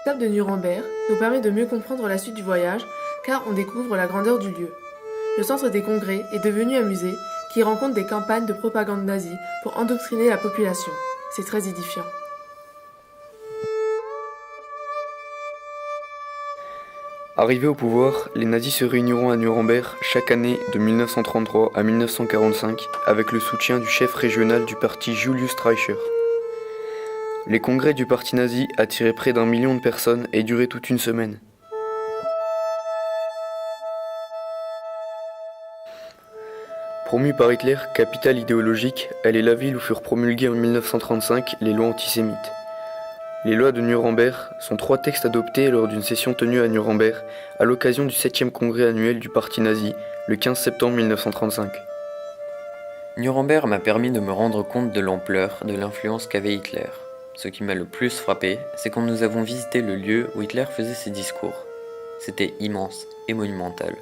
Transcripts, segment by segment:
L'étape de Nuremberg nous permet de mieux comprendre la suite du voyage, car on découvre la grandeur du lieu. Le centre des congrès est devenu un musée qui rencontre des campagnes de propagande nazie pour endoctriner la population. C'est très édifiant. Arrivés au pouvoir, les nazis se réuniront à Nuremberg chaque année de 1933 à 1945 avec le soutien du chef régional du parti Julius Streicher. Les congrès du parti nazi attiraient près d'1 million de personnes et duraient toute une semaine. Promue par Hitler capitale idéologique, elle est la ville où furent promulguées en 1935 les lois antisémites. Les lois de Nuremberg sont 3 textes adoptés lors d'une session tenue à Nuremberg à l'occasion du 7e congrès annuel du parti nazi, le 15 septembre 1935. Nuremberg m'a permis de me rendre compte de l'ampleur de l'influence qu'avait Hitler. Ce qui m'a le plus frappé, c'est quand nous avons visité le lieu où Hitler faisait ses discours. C'était immense et monumental.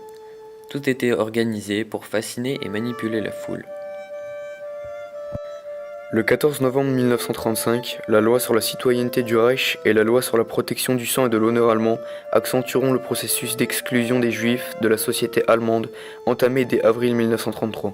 Tout était organisé pour fasciner et manipuler la foule. Le 14 novembre 1935, la loi sur la citoyenneté du Reich et la loi sur la protection du sang et de l'honneur allemand accentueront le processus d'exclusion des Juifs de la société allemande entamé dès avril 1933.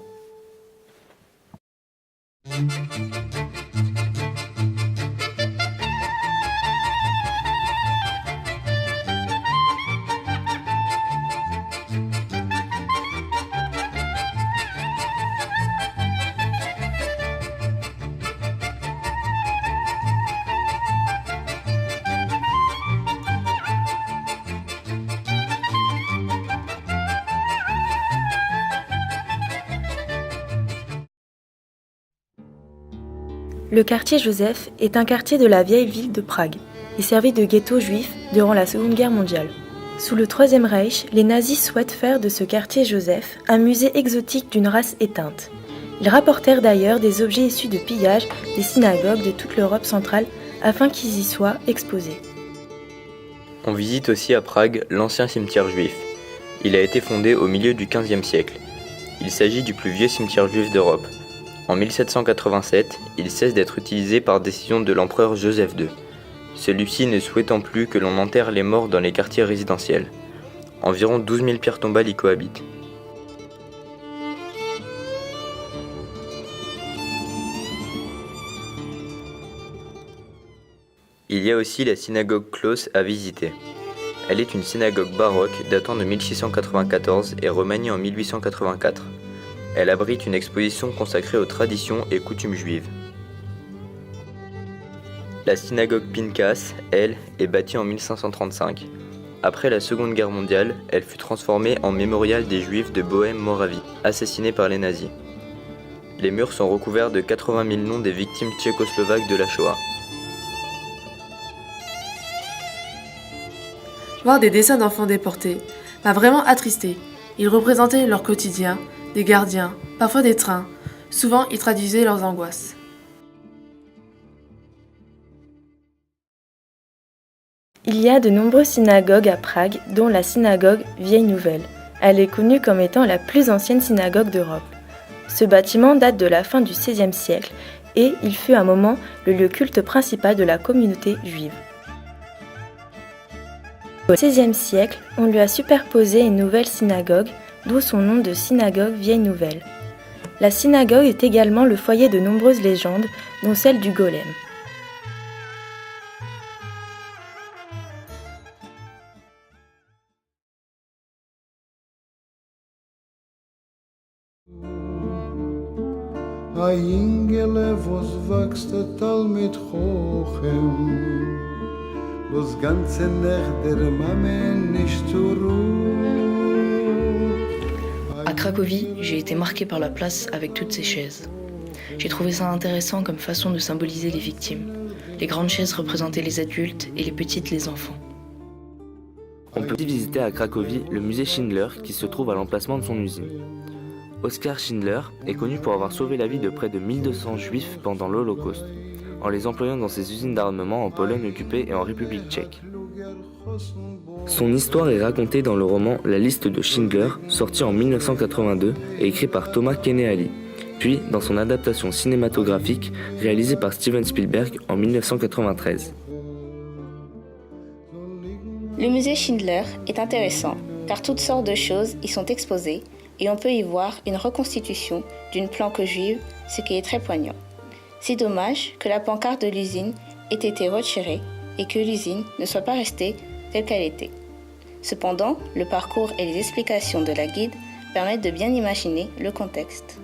Le quartier Joseph est un quartier de la vieille ville de Prague. Il servit de ghetto juif durant la Seconde Guerre mondiale. Sous le Troisième Reich, les nazis souhaitent faire de ce quartier Joseph un musée exotique d'une race éteinte. Ils rapportèrent d'ailleurs des objets issus de pillages des synagogues de toute l'Europe centrale afin qu'ils y soient exposés. On visite aussi à Prague l'ancien cimetière juif. Il a été fondé au milieu du XVe siècle. Il s'agit du plus vieux cimetière juif d'Europe. En 1787, il cesse d'être utilisé par décision de l'empereur Joseph II, celui-ci ne souhaitant plus que l'on enterre les morts dans les quartiers résidentiels. Environ 12 000 pierres tombales y cohabitent. Il y a aussi la synagogue Klaus à visiter. Elle est une synagogue baroque datant de 1694 et remaniée en 1884. Elle abrite une exposition consacrée aux traditions et coutumes juives. La synagogue Pinkas, elle, est bâtie en 1535. Après la Seconde Guerre mondiale, elle fut transformée en mémorial des Juifs de Bohême-Moravie, assassinés par les nazis. Les murs sont recouverts de 80 000 noms des victimes tchécoslovaques de la Shoah. Voir des dessins d'enfants déportés m'a vraiment attristé. Ils représentaient leur quotidien, des gardiens, parfois des trains. Souvent, ils traduisaient leurs angoisses. Il y a de nombreuses synagogues à Prague, dont la synagogue Vieille Nouvelle. Elle est connue comme étant la plus ancienne synagogue d'Europe. Ce bâtiment date de la fin du XVIe siècle et il fut à un moment le lieu culte principal de la communauté juive. Au XVIe siècle, on lui a superposé une nouvelle synagogue, d'où son nom de synagogue Vieille Nouvelle. La synagogue est également le foyer de nombreuses légendes, dont celle du golem. Ingele, was wächst all mit Hochem, los ganze Nacht der Mame nicht zur Ruhe. À Cracovie, j'ai été marqué par la place avec toutes ces chaises. J'ai trouvé ça intéressant comme façon de symboliser les victimes. Les grandes chaises représentaient les adultes et les petites les enfants. On peut aussi visiter à Cracovie le musée Schindler qui se trouve à l'emplacement de son usine. Oskar Schindler est connu pour avoir sauvé la vie de près de 1200 juifs pendant l'Holocauste, en les employant dans ses usines d'armement en Pologne occupée et en République tchèque. Son histoire est racontée dans le roman La liste de Schindler, sorti en 1982 et écrit par Thomas Keneally, puis dans son adaptation cinématographique réalisée par Steven Spielberg en 1993. Le musée Schindler est intéressant car toutes sortes de choses y sont exposées et on peut y voir une reconstitution d'une planque juive, ce qui est très poignant. C'est dommage que la pancarte de l'usine ait été retirée et que l'usine ne soit pas restée telle qu'elle était. Cependant, le parcours et les explications de la guide permettent de bien imaginer le contexte.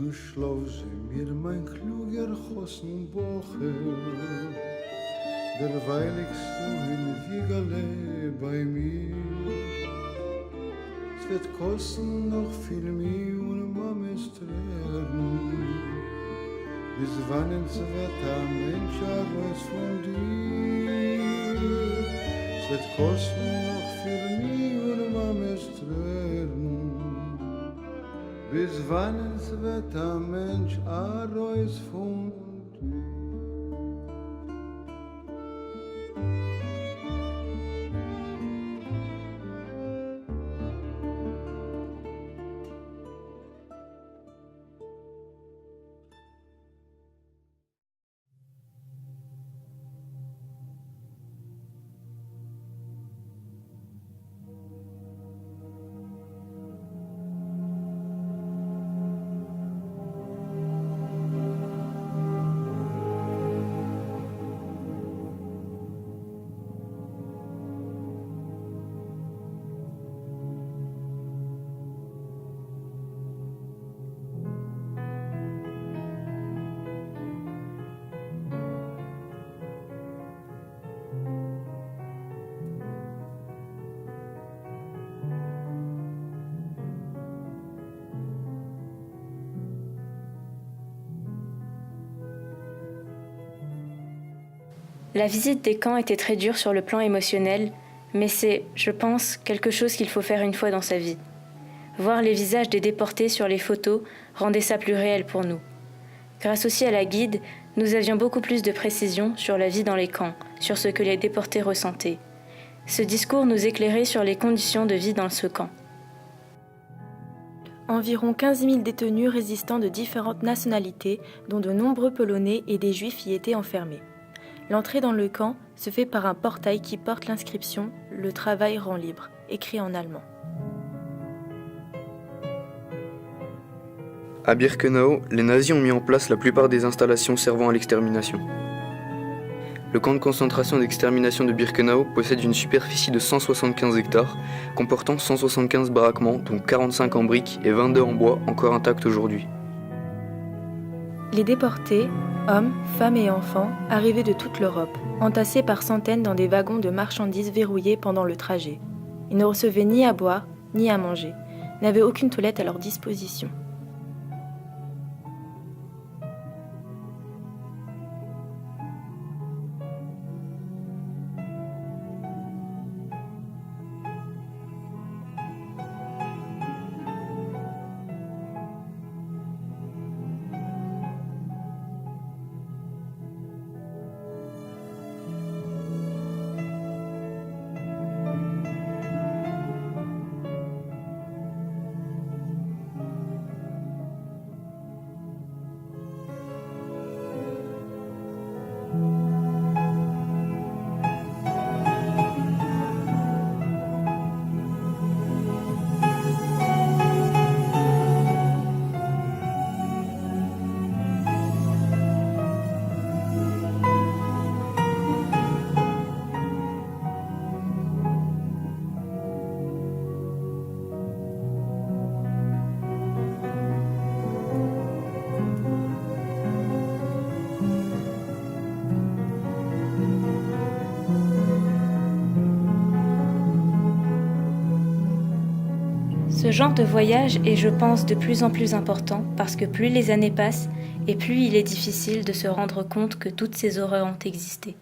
Nu schlaf ze mir mein kluger Chossen Boche, derweil ich so in Wiegele bei mir. Es wird kosten noch viel mehr und Mames Tränen, bis wann es wird ein Mensch alles von dir. Es wird kosten noch viel mehr und Mames Tränen, bis wann es wird ein Mensch alles von dir. La visite des camps était très dure sur le plan émotionnel, mais c'est, je pense, quelque chose qu'il faut faire une fois dans sa vie. Voir les visages des déportés sur les photos rendait ça plus réel pour nous. Grâce aussi à la guide, nous avions beaucoup plus de précision sur la vie dans les camps, sur ce que les déportés ressentaient. Ce discours nous éclairait sur les conditions de vie dans ce camp. Environ 15 000 détenus résistants de différentes nationalités, dont de nombreux Polonais et des Juifs y étaient enfermés. L'entrée dans le camp se fait par un portail qui porte l'inscription « Le travail rend libre », écrit en allemand. À Birkenau, les nazis ont mis en place la plupart des installations servant à l'extermination. Le camp de concentration d'extermination de Birkenau possède une superficie de 175 hectares, comportant 175 baraquements, dont 45 en briques et 22 en bois, encore intacts aujourd'hui. Les déportés, hommes, femmes et enfants, arrivés de toute l'Europe, entassés par centaines dans des wagons de marchandises verrouillés pendant le trajet. Ils ne recevaient ni à boire, ni à manger, n'avaient aucune toilette à leur disposition. Ce genre de voyage est, je pense, de plus en plus important parce que plus les années passent et plus il est difficile de se rendre compte que toutes ces horreurs ont existé.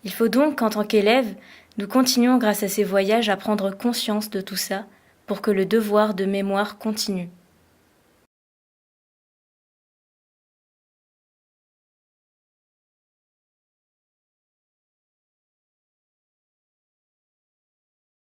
Il faut donc qu'en tant qu'élèves, nous continuions grâce à ces voyages à prendre conscience de tout ça pour que le devoir de mémoire continue.